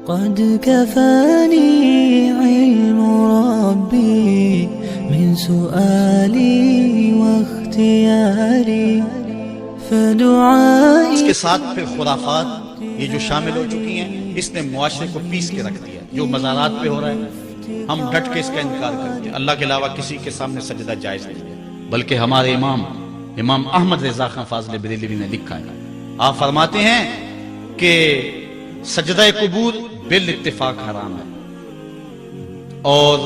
قد كفاني علم ربي من سؤالي واختياري فدعائي. اس کے ساتھ پھر خرافات یہ جو شامل ہو چکی ہیں، اس نے معاشرے کو پیس کے رکھ دیا. جو مزارات پہ ہو رہا ہے ہم ڈٹ کے اس کا انکار کرتے ہیں. اللہ کے علاوہ کسی کے سامنے سجدہ جائز نہیں ہے، بلکہ ہمارے امام احمد رضا خان فاضل بریلوی نے لکھا ہے. آپ فرماتے ہیں کہ سجدہ قبور بالاتفاق حرام ہے اور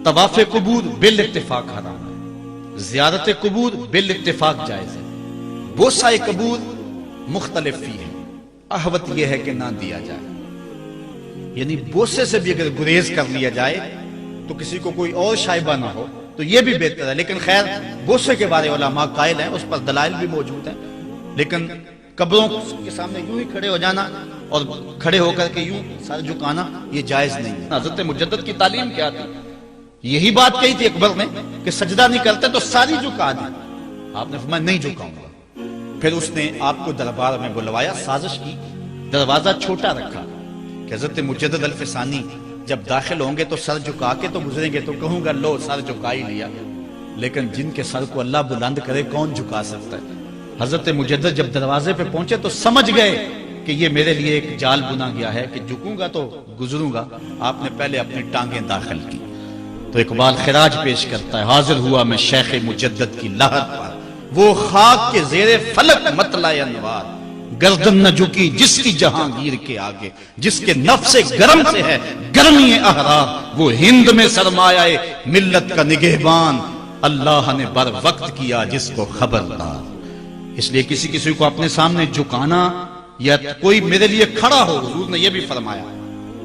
طواف قبور بالاتفاق حرام ہے. زیارت قبور بالاتفاق جائز ہے. بوسہ قبور مختلف فی ہے. احوط یہ ہے کہ نہ دیا جائے، یعنی بوسے سے بھی اگر گریز کر لیا جائے تو کسی کو کوئی اور شائبہ نہ ہو تو یہ بھی بہتر ہے. لیکن خیر بوسے کے بارے علماء قائل ہیں، اس پر دلائل بھی موجود ہیں. لیکن قبروں کے سامنے یوں ہی کھڑے ہو جانا اور کھڑے ہو کر کے یوں سر جھکانا یہ جائز نہیں ہے. حضرت مجدد کی تعلیم کیا تھی؟ یہی بات کہی تھی اکبر نے کہ سجدہ نہیں کرتے تو ساری جھکا دی. آپ نے فرمایا نہیں جھکاؤں گا. پھر اس نے آپ کو دربار میں بلوایا، سازش کی، دروازہ چھوٹا رکھا کہ حضرت مجدد الفسانی جب داخل ہوں گے تو سر جھکا کے تو گزریں گے تو کہوں گا لو سر جھکا ہی لیا. لیکن جن کے سر کو اللہ بلند کرے کون جھکا سکتا ہے؟ حضرت مجدد جب دروازے پہ پہنچے تو سمجھ گئے کہ یہ میرے لیے ایک جال بنا گیا ہے کہ جھکوں گا تو گزروں گا. آپ نے پہلے اپنی ٹانگیں داخل کی. تو اقبال خراج پیش کرتا ہے، حاضر ہوا میں شیخ مجدد کی لحد پر، وہ خاک کے زیر فلک مطلع انوار، گردن نہ جھکی جس کی جہانگیر کے آگے، جس کے نفس گرم سے ہے گرمی احرار، وہ ہند میں سرمایہ ملت کا نگہبان، اللہ نے بر وقت کیا جس کو خبردار. اس لیے کسی کو اپنے سامنے جھکانا یا کوئی میرے لیے کھڑا ہو، حضور نے یہ بھی فرمایا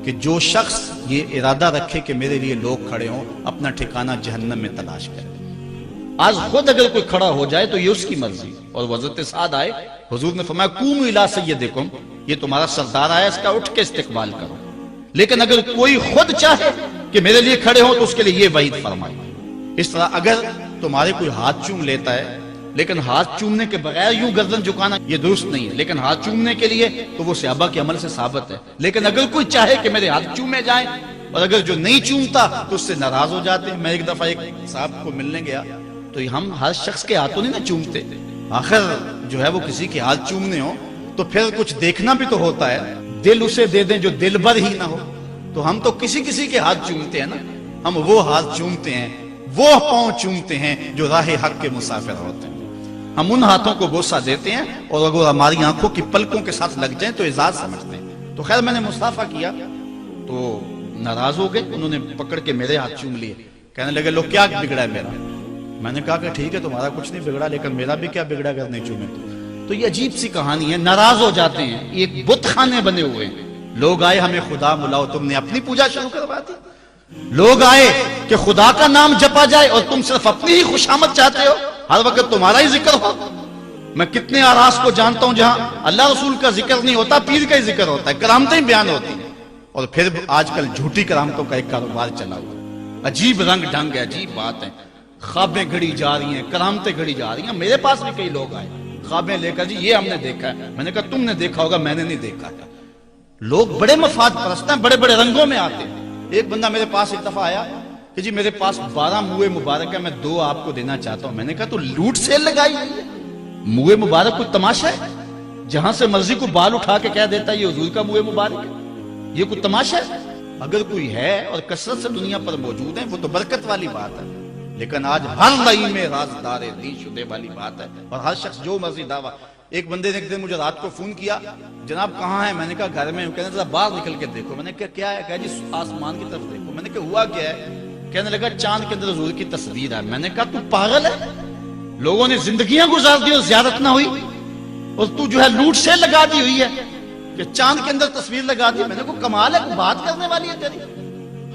کہ جو شخص یہ ارادہ رکھے کہ میرے لیے لوگ کھڑے ہوں اپنا ٹھکانہ جہنم میں تلاش کرے. آج خود اگر کوئی کھڑا ہو جائے تو یہ اس کی مرضی. اور حضرت سعد آئے، حضور نے فرمایا قوموا الی سیدکم، یہ تمہارا سردار آیا، اس کا اٹھ کے استقبال کرو. لیکن اگر کوئی خود چاہے کہ میرے لیے کھڑے ہوں تو اس کے لیے یہ وعید فرمائی. اس طرح اگر تمہارے کوئی ہاتھ چوم لیتا ہے لیکن ہاتھ چومنے کے بغیر یوں گردن جھکانا یہ درست نہیں ہے، لیکن ہاتھ چومنے کے لیے تو وہ صحابہ کے عمل سے ثابت ہے. لیکن اگر کوئی چاہے کہ میرے ہاتھ چومے جائیں اور اگر جو نہیں چومتا تو اس سے ناراض ہو جاتے ہیں. میں ایک دفعہ ایک صاحب کو ملنے گیا تو ہم ہر شخص کے ہاتھوں نہیں نہ چومتے، آخر جو ہے وہ کسی کے ہاتھ چومنے ہوں تو پھر کچھ دیکھنا بھی تو ہوتا ہے. دل اسے دے دیں جو دل بر ہی نہ ہو. تو ہم تو کسی کے ہاتھ چومتے ہیں نا، ہم وہ ہاتھ چومتے ہیں، وہ پاؤں چومتے ہیں جو راہ حق کے مسافر ہوتے ہیں. ہم ان ہاتھوں کو بوسہ دیتے ہیں اور اگر ہماری آنکھوں کی پلکوں کے ساتھ لگ جائیں تو اعزاز سمجھتے ہیں. تو خیر میں نے مصافحہ کیا تو ناراض ہو گئے، انہوں نے پکڑ کے میرے ہاتھ چوم لیے. کہنے لگے لو کیا بگڑا ہے میرا؟ میں نے کہا کہ ٹھیک ہے تمہارا کچھ نہیں بگڑا لیکن میرا بھی کیا بگڑا اگر نہیں چومے تو یہ عجیب سی کہانی ہے. ناراض ہو جاتے ہیں. ایک بت خانے بنے ہوئے ہیں. لوگ آئے ہمیں خدا بلاؤ، تم نے اپنی پوجا شروع کروا دی. لوگ آئے کہ خدا کا نام جپا جائے اور تم صرف اپنی ہی خوشامد چاہتے ہو، ہر وقت تمہارا ہی ذکر ہو. میں کتنے آراس کو جانتا ہوں جہاں اللہ رسول کا ذکر نہیں ہوتا، پیر کا ہی ذکر ہوتا ہے، کرامتیں بیان ہوتی ہیں. اور پھر آج کل جھوٹی کرامتوں کا ایک کاروبار چلا ہوا. عجیب رنگ ڈھنگ ہے، عجیب بات ہے. خوابیں گھڑی جا رہی ہیں، کرامتیں گھڑی جا رہی ہیں. میرے پاس بھی کئی لوگ آئے خوابیں لے کر، جی یہ ہم نے دیکھا ہے. میں نے کہا تم نے دیکھا ہوگا، میں نے نہیں دیکھا ہے. لوگ بڑے مفاد پرست ہیں، بڑے بڑے رنگوں میں آتے ہیں. ایک بندہ میرے پاس ایک دفعہ آیا کہ جی میرے پاس 12 موئے مبارک ہے، میں 2 آپ کو دینا چاہتا ہوں. میں نے کہا تو لوٹ سیل لگائی ہے. موئے مبارک کوئی تماشا ہے؟ جہاں سے مرضی کو بال اٹھا کے کہہ دیتا ہے یہ حضور کا موئے مبارک ہے. یہ کوئی تماشا ہے؟ اگر کوئی ہے اور کثرت سے دنیا پر موجود ہے وہ تو برکت والی بات ہے. لیکن آج ہر لئی میں رازدار دین شدے والی بات ہے اور ہر شخص جو مرضی دعویٰ. ایک بندے نے ایک دن مجھے رات کو فون کیا، جناب کہاں ہے؟ میں نے کہا گھر میں ہوں. کہنے لگا باہر نکل کے دیکھو. میں نے کہا کیا ہے؟ کہا جی آسمان کی طرف دیکھو. میں نے کہا ہوا کیا ہے؟ کہنے لگا چاند کے اندر حضور کی تصویر ہے. میں نے کہا تو پاگل ہے؟ لوگوں نے زندگیاں گزار دی اور زیارت نہ ہوئی اور تو جو ہے لوٹ سے لگا دی ہوئی ہے کہ چاند کے اندر تصویر لگا دی. میں نے کہا کمال ہے، بات کرنے والی ہے تیری.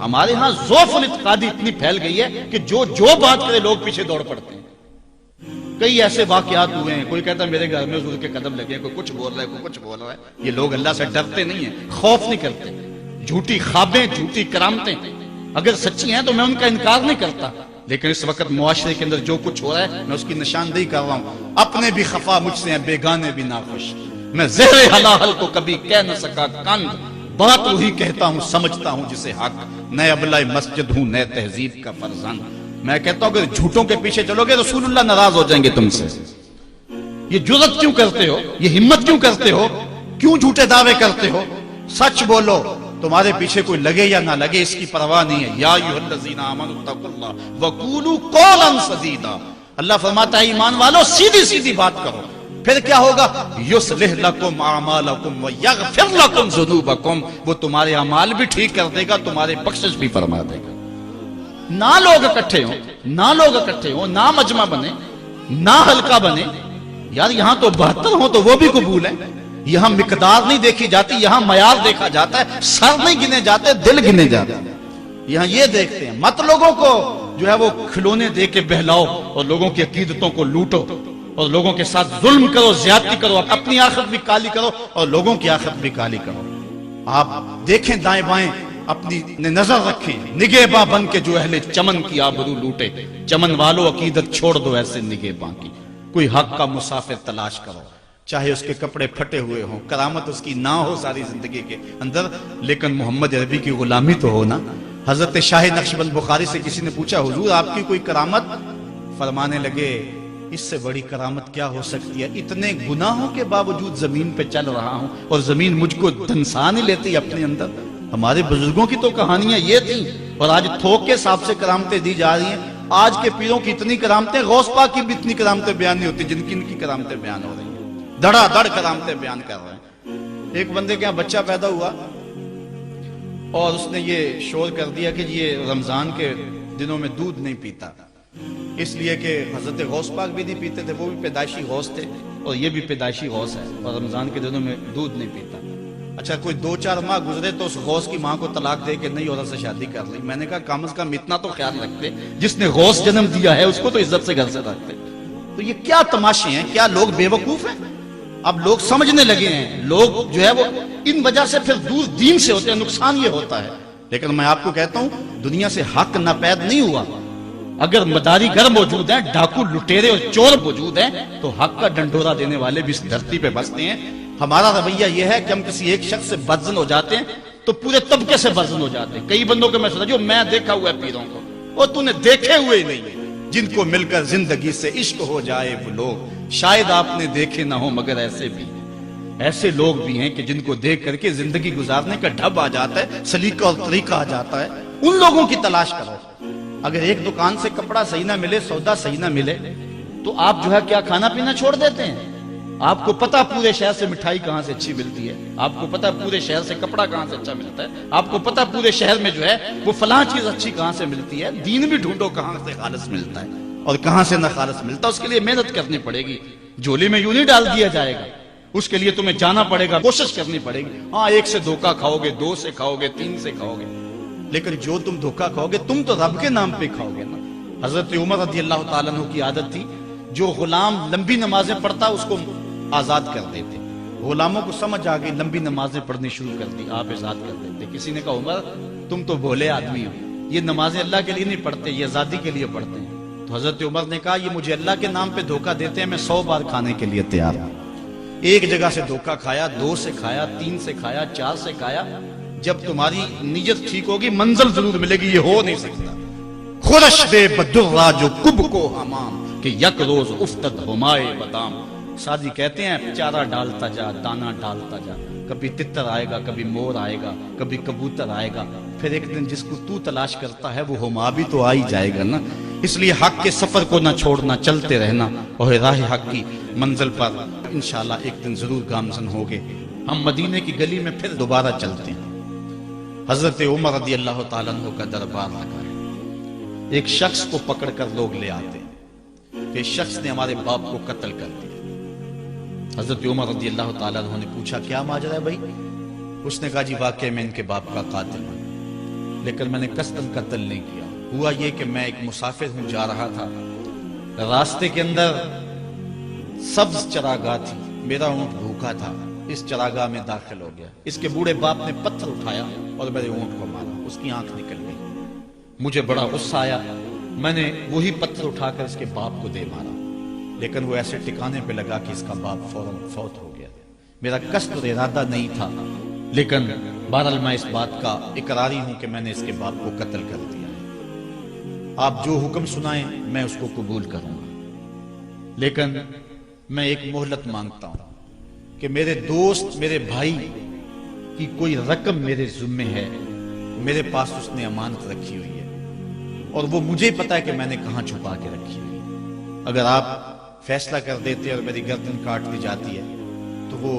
ہمارے ہاں ذوف الاعتقادی اتنی پھیل گئی ہے کہ جو بات کرے لوگ پیچھے دوڑ پڑتے ہیں. کئی ایسے واقعات ہوئے ہیں، کوئی کہتا ہے میرے گھر میں حضور کے قدم لگے، کوئی کچھ بول رہا ہے، کوئی کچھ بول رہا ہے. یہ لوگ اللہ سے ڈرتے نہیں ہیں، خوف نہیں کرتے. جھوٹی خوابیں، جھوٹی کرامتیں اگر سچی ہیں تو میں ان کا انکار نہیں کرتا. لیکن اس وقت معاشرے کے اندر جو کچھ ہو رہا ہے میں اس کی نشاندہی کر رہا ہوں. اپنے بھی خفا مجھ سے ہیں، بیگانے بھی ناخوش. میں زہر حلال کو کبھی کہہ نہ سکا کند، بات وہی کہتا ہوں سمجھتا ہوں جسے حق، نئے ابلۂ مسجد ہوں نئے تہذیب کا فرزند۔ میں کہتا ہوں اگر جھوٹوں کے پیچھے چلو گے رسول اللہ ناراض ہو جائیں گے تم سے۔ یہ جرأت کیوں کرتے ہو، یہ ہمت کیوں کرتے ہو، کیوں جھوٹے دعوے کرتے ہو؟ سچ بولو، تمہارے پیچھے کوئی لگے یا نہ لگے اس کی پرواہ نہیں ہے۔ یا ایھا الذین آمنوا اتقوا اللہ وقولوا قولا سدیدا، اللہ فرماتا ہے ایمان والو سیدھی سیدھی بات کرو، پھر کیا ہوگا؟ یصلح لکم اعمالکم ویغفر لکم ذنوبکم، وہ تمہارے اعمال بھی ٹھیک کر دے گا، تمہارے بخشش بھی فرما دے گا۔ نہ لوگ اکٹھے ہوں، نہ مجمع بنے، نہ حلقہ بنے، یار یہاں تو 72 ہوں تو وہ بھی قبول ہے۔ یہاں مقدار نہیں دیکھی جاتی، یہاں معیار دیکھا جاتا ہے، سر نہیں گنے جاتے، دل گنے جاتے ہیں۔ یہاں یہ دیکھتے ہیں، مت لوگوں کو جو ہے وہ کھلونے دے کے بہلاؤ اور لوگوں کی عقیدتوں کو لوٹو اور لوگوں کے ساتھ ظلم کرو، زیادتی کرو، اپنی آخرت بھی کالی کرو اور لوگوں کی آخرت بھی کالی کرو۔ آپ دیکھیں دائیں بائیں، اپنی نظر رکھیں، نگہباں بن کے جو اہل چمن کی آبرو لوٹے۔ چمن والو عقیدت چھوڑ دو ایسے نگہباں کی، کوئی حق کا مسافر تلاش کرو، چاہے اس کے کپڑے پھٹے ہوئے ہوں، کرامت اس کی نہ ہو ساری زندگی کے اندر، لیکن محمد عربی کی غلامی تو ہو نا۔ حضرت شاہ نقشبند بخاری سے کسی نے پوچھا حضور آپ کی کوئی کرامت؟ فرمانے لگے اس سے بڑی کرامت کیا ہو سکتی ہے، اتنے گناہوں کے باوجود زمین پہ چل رہا ہوں اور زمین مجھ کو دھنسا نہیں لیتی اپنے اندر۔ ہمارے بزرگوں کی تو کہانیاں یہ تھیں، اور آج تھوک کے حساب سے کرامتیں دی جا رہی ہیں۔ آج کے پیروں کی اتنی کرامتیں، غوث پاک کی بھی اتنی کرامتیں بیان نہیں ہوتی جن کی ان کی کرامتیں بیان ہو رہی ہیں، دڑا دڑ کرامتیں بیان کر رہے ہیں۔ ایک بندے کے یہاں بچہ پیدا ہوا اور اس نے یہ شور کر دیا کہ یہ رمضان کے دنوں میں دودھ نہیں پیتا، اس لیے کہ حضرت غوث پاک بھی نہیں پیتے تھے، وہ بھی پیدائشی غوث تھے اور یہ بھی پیدائشی غوث ہے، اور رمضان کے دنوں میں دودھ نہیں پیتا۔ اچھا کوئی 2-4 ماہ گزرے تو اس غوث کی ماں کو طلاق دے کے نئی عورت سے شادی کر لی۔ میں نے کہا کم از کم اتنا تو خیال رکھتے، جس نے غوث جنم دیا ہے اس کو تو عزت سے گھر سے رکھتے۔ تو یہ کیا تماشے ہیں، کیا لوگ بے وقوف ہیں؟ اب لوگ سمجھنے لگے ہیں، لوگ جو ہے وہ ان وجہ سے پھر دور دین سے ہوتے ہیں، نقصان یہ ہوتا ہے۔ لیکن میں آپ کو کہتا ہوں دنیا سے حق ناپید نہیں ہوا۔ اگر مداری گر موجود ہیں، ڈاکو لٹیرے اور چور موجود ہیں، تو حق کا ڈنڈورا دینے والے بھی اس دھرتی پہ بستے ہیں۔ ہمارا رویہ یہ ہے کہ ہم کسی ایک شخص سے بدزن ہو جاتے ہیں تو پورے طبقے سے بدزن ہو جاتے ہیں۔ کئی بندوں کو میں سمجھا جو میں دیکھا ہوا ہے پیروں کو، اور تو نے دیکھے ہوئے ہی نہیں، جن کو مل کر زندگی سے عشق ہو جائے وہ لوگ شاید آپ نے دیکھے نہ ہو، مگر ایسے لوگ بھی ہیں کہ جن کو دیکھ کر کے زندگی گزارنے کا ڈھب آ جاتا ہے، سلیقہ اور طریقہ آ جاتا ہے۔ ان لوگوں کی تلاش کرو۔ اگر ایک دکان سے کپڑا صحیح نہ ملے، سودا صحیح نہ ملے، تو آپ جو ہے کیا کھانا پینا چھوڑ دیتے ہیں؟ آپ کو پتا پورے شہر سے مٹھائی کہاں سے اچھی ملتی ہے، آپ کو پتا پورے شہر سے کپڑا کہاں سے اچھا ملتا ہے، آپ کو پتا پورے شہر میں جو ہے وہ فلاں چیز اچھی کہاں سے ملتی ہے۔ دین بھی ڈھونڈو کہاں سے خالص ملتا ہے اور کہاں سے نہ خالص ملتا، اس کے لیے محنت کرنی پڑے گی۔ جھولی میں یوں نہیں ڈال دیا جائے گا، اس کے لیے تمہیں جانا پڑے گا، کوشش کرنی پڑے گی۔ ہاں 1 سے دھوکہ کھاؤ گے، 2 سے کھاؤ گے، 3 سے کھاؤ گے، لیکن جو تم دھوکہ کھاؤ گے تم تو رب کے نام پہ کھاؤ گے نا۔ حضرت عمر رضی اللہ تعالیٰ عنہ کی عادت تھی، جو غلام لمبی نمازیں پڑھتا اس کو آزاد کر دیتے۔ غلاموں کو سمجھ آ گئی، لمبی نمازیں پڑھنی شروع کر دی، آپ آزاد کر دیتے۔ کسی نے کہا عمر تم تو بھولے آدمی ہو، یہ نمازیں اللہ کے لیے نہیں پڑھتے، یہ آزادی کے لیے پڑھتے ہیں۔ تو حضرت عمر نے کہا یہ مجھے اللہ کے نام پہ دھوکہ دیتے ہیں، میں 100 بار کھانے کے لیے تیار ہوں۔ ایک جگہ سے دھوکہ کھایا، 2 سے کھایا، 3 سے کھایا، 4 سے کھایا۔ جب تمہاری نیت ٹھیک ہوگی منزل ضرور ملے گی، یہ ہو نہیں سکتا۔ خورش دے بدرا جو کب کو ہمام کہ یک روز افتد ہمائے بدام۔ سادی کہتے ہیں چارہ ڈالتا جا، دانا ڈالتا جا، کبھی تتر آئے گا، کبھی مور آئے گا، کبھی کبوتر آئے گا، پھر ایک دن جس کو تو تلاش کرتا ہے وہ ہما بھی تو آ ہی جائے گا نا۔ اس لیے حق کے سفر کو نہ چھوڑنا، چلتے رہنا اور راہ حق کی منزل پر انشاءاللہ ایک دن ضرور گامزن ہوگے۔ ہم مدینے کی گلی میں پھر دوبارہ چلتے ہیں۔ حضرت عمر رضی اللہ تعالیٰ عنہ کا دربار لگا ہے، ایک شخص کو پکڑ کر لوگ لے آتے ہیں کہ شخص نے ہمارے باپ کو قتل کر دیا۔ حضرت عمر رضی اللہ تعالیٰ عنہ نے پوچھا کیا ماجرا ہے بھائی؟ اس نے کہا جی واقعی میں ان کے باپ کا قاتل ہوں، لیکن میں نے قصداً قتل نہیں کیا۔ ہوا یہ کہ میں ایک مسافر ہوں، جا رہا تھا، راستے کے اندر سبز چراگاہ تھی، میرا اونٹ بھوکا تھا، اس چراگاہ میں داخل ہو گیا۔ اس کے بوڑھے باپ نے پتھر اٹھایا اور میرے اونٹ کو مارا، اس کی آنکھ نکل گئی۔ مجھے بڑا غصہ آیا، میں نے وہی پتھر اٹھا کر اس کے باپ کو دے مارا، لیکن وہ ایسے ٹھکانے پہ لگا کہ اس کا باپ فوراً فوت ہو گیا۔ میرا قصد اور ارادہ نہیں تھا، لیکن بہرحال میں اس بات کا اقراری ہوں کہ میں نے اس کے باپ کو قتل کر دیا ہے۔ آپ جو حکم سنائیں میں اس کو قبول کروں گا، لیکن میں ایک مہلت مانگتا ہوں کہ میرے دوست، میرے بھائی کی کوئی رقم میرے ذمے ہے، میرے پاس اس نے امانت رکھی ہوئی ہے اور وہ مجھے پتا ہے کہ میں نے کہاں چھپا کے رکھی ہوئی ہے۔ اگر آپ فیصلہ کر دیتے اور میری گردن کاٹ دی جاتی ہے تو وہ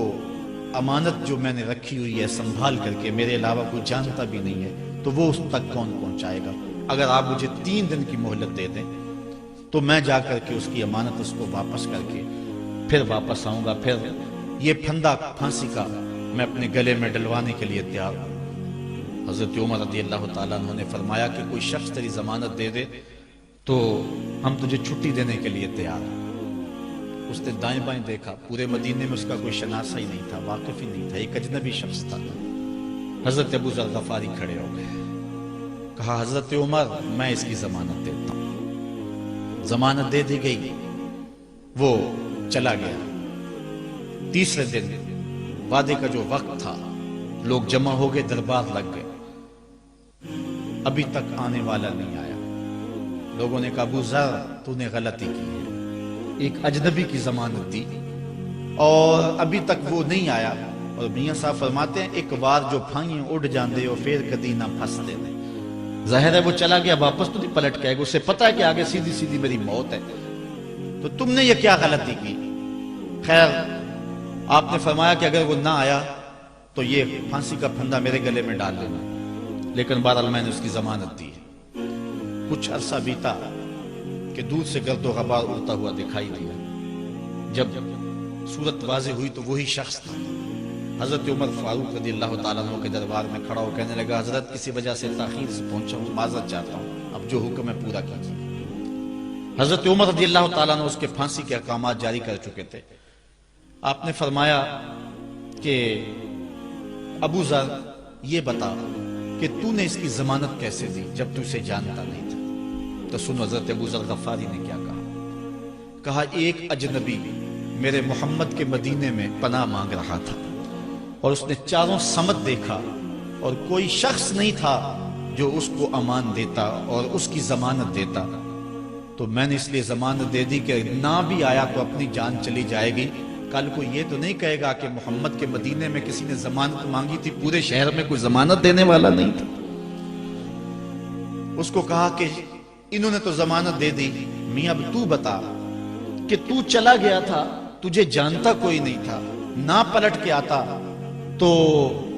امانت جو میں نے رکھی ہوئی ہے سنبھال کر کے، میرے علاوہ کوئی جانتا بھی نہیں ہے، تو وہ اس تک کون پہنچائے گا؟ اگر آپ مجھے 3 دن کی مہلت دے دیں تو میں جا کر کے اس کی امانت اس کو واپس کر کے پھر واپس آؤں گا، پھر یہ پھندا پھانسی کا میں اپنے گلے میں ڈلوانے کے لیے تیار ہوں۔ حضرت عمر رضی اللہ تعالیٰ عنہ نے فرمایا کہ کوئی شخص تیری ضمانت دے دے تو ہم تجھے چھٹی دینے کے لیے تیار ہیں۔ اس نے دائیں بائیں دیکھا، پورے مدینے میں اس کا کوئی شناسہ ہی نہیں تھا، واقف ہی نہیں تھا، ایک اجنبی شخص تھا۔ حضرت ابو ذر غفاری کھڑے ہو گئے، کہا حضرت عمر میں اس کی ضمانت دیتا ہوں۔ ضمانت دے دی گئی، وہ چلا گیا۔ تیسرے دن وعدے کا جو وقت تھا، لوگ جمع ہو گئے، دربار لگ گئے، ابھی تک آنے والا نہیں آیا۔ لوگوں نے کہا ابو ذر تو نے غلطی کی ہے، ایک اجنبی کی ضمانت دی اور ابھی تک وہ نہیں آیا۔ اور میاں صاحب فرماتے ہیں ایک بار جو پھائیں اڑ جاندے ہو پھر کدی نہ پھنستے نے۔ ظاہر ہے وہ چلا گیا، واپس تو نہیں پلٹ کے آئے گا، اسے پتا ہے کہ آگے سیدھی سیدھی میری موت ہے، تو تم نے یہ کیا غلطی کی؟ خیر آپ نے فرمایا کہ اگر وہ نہ آیا تو یہ پھانسی کا پھندا میرے گلے میں ڈال لینا، لیکن بہرحال میں نے اس کی ضمانت دی ہے۔ کچھ عرصہ بیتا کہ دور سے گرد و غبار اڑتا ہوا دکھائی دیا۔ جب صورت واضح ہوئی تو وہی شخص تھا۔ حضرت عمر فاروق رضی اللہ تعالیٰ عنہ کے دربار میں کھڑا ہو کہنے لگا حضرت کسی وجہ سے تاخیر سے پہنچا ہوں، معذرت چاہتا ہوں، اب جو حکم ہے پورا کیجیے۔ حضرت عمر رضی اللہ تعالیٰ عنہ اس کے پھانسی کے احکامات جاری کر چکے تھے۔ آپ نے فرمایا کہ ابو ذر یہ بتا کہ تو نے اس کی ضمانت کیسے دی جب تو اسے جانتا نہیں تھا؟ تو سنو حضرت ابو ذر غفاری نے کیا کہا، ایک اجنبی میرے محمد کے مدینے میں پناہ مانگ رہا تھا اور اس نے چاروں سمت دیکھا اور کوئی شخص نہیں تھا جو اس کو امان دیتا اور اس کی ضمانت دیتا، تو میں نے اس لیے ضمانت دے دی کہ نہ بھی آیا تو اپنی جان چلی جائے گی، کل کو یہ تو نہیں کہے گا کہ محمد کے مدینے میں کسی نے ضمانت مانگی تھی، پورے شہر میں کوئی ضمانت دینے والا نہیں تھا۔ اس کو کہا کہ انہوں نے تو ضمانت دے دی، میاں اب تو بتا کہ تو چلا گیا تھا، تجھے جانتا کوئی نہیں تھا، نہ پلٹ کے آتا تو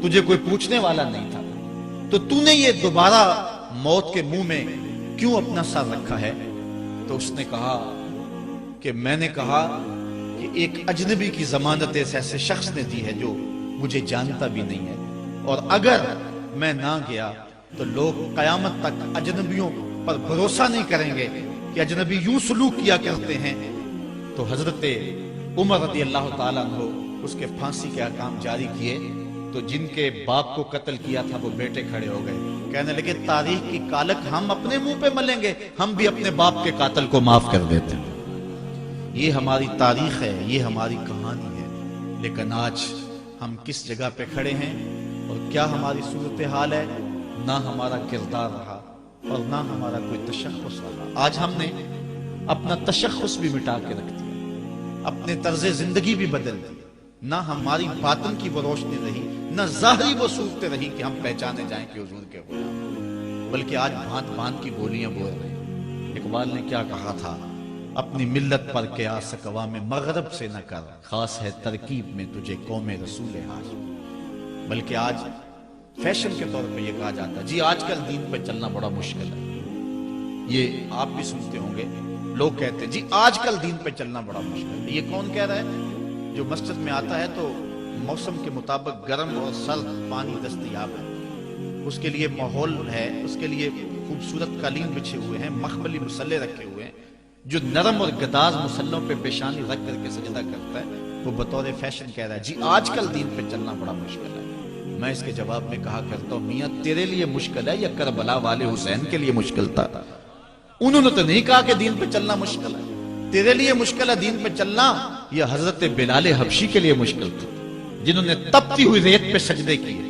تجھے کوئی پوچھنے والا نہیں تھا، تو تو نے یہ دوبارہ موت کے منہ میں کیوں اپنا سر رکھا ہے؟ تو اس نے کہا کہ میں نے کہا کہ ایک اجنبی کی ضمانت ایسے شخص نے دی ہے جو مجھے جانتا بھی نہیں ہے، اور اگر میں نہ گیا تو لوگ قیامت تک اجنبیوں پر بھروسہ نہیں کریں گے کہ اجنبی یوں سلوک کیا کرتے ہیں۔ تو حضرت عمر رضی اللہ تعالیٰ عنہ اس کے پھانسی کے احکام جاری کیے، تو جن کے باپ کو قتل کیا تھا وہ بیٹے کھڑے ہو گئے، کہنے لگے تاریخ کی کالک ہم اپنے منہ پہ ملیں گے، ہم بھی اپنے باپ کے قاتل کو معاف کر دیتے ہیں۔ یہ ہماری تاریخ ہے، یہ ہماری کہانی ہے، لیکن آج ہم کس جگہ پہ کھڑے ہیں اور کیا ہماری صورتحال ہے؟ نہ ہمارا کردار رہا اور نہ ہمارا کوئی تشخص رہا۔ آج ہم نے اپنا تشخص بھی مٹا کے رکھ دیا، اپنے طرز زندگی بھی بدل دی، نہ ہماری باطن کی وہ روشنی رہی، نہ ظاہری وہ صورتیں رہی کہ ہم پہچانے جائیں کہ حضور کے غلام، بلکہ آج بھانت بھانت کی بولیاں بول رہے ہیں۔ اقبال نے کیا کہا تھا، اپنی ملت پر قیاس اقوام مغرب سے نہ کر، خاص ہے ترکیب میں تجھے قوم رسول ہاشم۔ بلکہ آج فیشن کے طور پہ یہ کہا جاتا ہے جی آج کل دین پہ چلنا بڑا مشکل ہے، یہ آپ بھی سنتے ہوں گے، لوگ کہتے ہیں جی آج کل دین پہ چلنا بڑا مشکل ہے۔ یہ کون کہہ رہا ہے؟ جو مسجد میں آتا ہے تو موسم کے مطابق گرم اور سرد پانی دستیاب ہے، اس کے لیے ماحول ہے، اس کے لیے خوبصورت قالین بچھے ہوئے ہیں، مخملی مسلے رکھے ہوئے ہیں، جو نرم اور گداز مسلوں پہ پیشانی رکھ کر کے سجدہ کرتا ہے، وہ بطور فیشن کہہ رہا ہے جی آج کل دین پہ چلنا بڑا مشکل ہے۔ میں اس کے جواب میں کہا کرتا ہوں میاں تیرے لیے مشکل ہے یا کربلا والے حسین کے لیے مشکل تھا؟ انہوں نے تو نہیں کہا کہ دین پہ چلنا مشکل ہے، تیرے لیے مشکل ہے دین پہ چلنا یا حضرت بلال حبشی کے لیے مشکل تھا؟ جنہوں نے تپتی ہوئی ریت پہ سجدے کیے،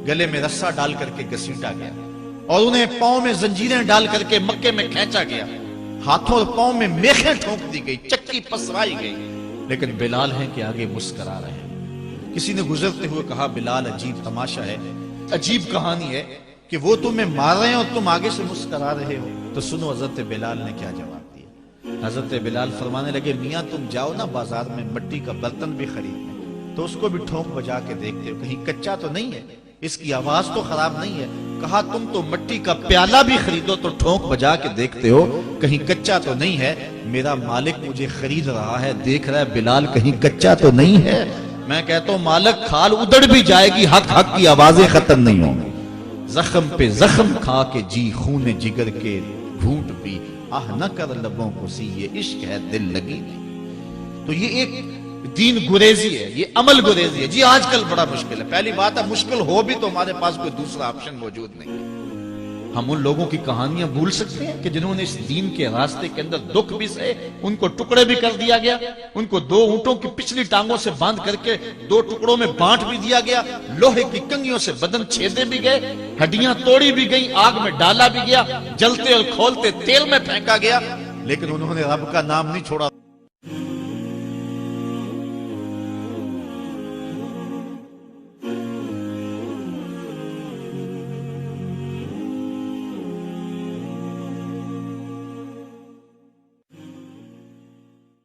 گلے میں رسا ڈال کر کے گھسیٹا گیا، اور انہیں پاؤں میں زنجیریں ڈال کر کے مکے میں کھینچا گیا، ہاتھوں اور پاؤں میں میخیں ٹھونک دی گئی، چکی پسرائی گئی، لیکن بلال ہیں کہ آگے مسکرا رہے ہیں۔ کسی نے گزرتے ہوئے کہا بلال عجیب تماشا ہے، عجیب کہانی ہے کہ وہ تمہیں مار رہے ہیں اور تم آگے سے مسکرا رہے ہو۔ تو سنو حضرت بلال نے کیا جواب دیا۔ حضرت بلال فرمانے لگے میاں تم جاؤ نا بازار میں مٹی کا برتن بھی خریدنے، تو اس کو بھی ٹھونک بجا کے دیکھتے ہو کہیں کچا تو نہیں ہے، اس کی آواز تو خراب نہیں ہے۔ کہا تم تو مٹی کا پیالہ بھی خریدو تو ٹھونک بجا کے دیکھتے ہو کہیں کچا تو نہیں ہے، میرا مالک مجھے خرید رہا ہے، دیکھ رہا ہے بلال کہیں کچا تو نہیں ہے۔ میں کہتا ہوں مالک کھال ادڑ بھی جائے گی، حق حق کی آوازیں ختم نہیں ہوں گی۔ زخم پہ زخم کھا کے جی خون جگر کے گھونٹ بھی، آہ نہ کر لبوں کو سی یہ عشق ہے دل لگی نہیں۔ تو یہ ایک دین گریزی ہے، یہ عمل گریزی ہے۔ جی آج کل بڑا مشکل ہے، پہلی بات ہے مشکل ہو بھی تو ہمارے پاس کوئی دوسرا آپشن موجود نہیں ہے۔ ہم ان لوگوں کی کہانیاں بھول سکتے ہیں کہ جنہوں نے اس دین کے راستے کے اندر دکھ بھی سہے، ان کو ٹکڑے بھی کر دیا گیا، ان کو 2 اونٹوں کی پچھلی ٹانگوں سے باندھ کر کے 2 ٹکڑوں میں بانٹ بھی دیا گیا، لوہے کی کنگھیوں سے بدن چھیدے بھی گئے، ہڈیاں توڑی بھی گئیں، آگ میں ڈالا بھی گیا، جلتے اور کھولتے تیل میں پھینکا گیا، لیکن انہوں نے رب کا نام نہیں چھوڑا۔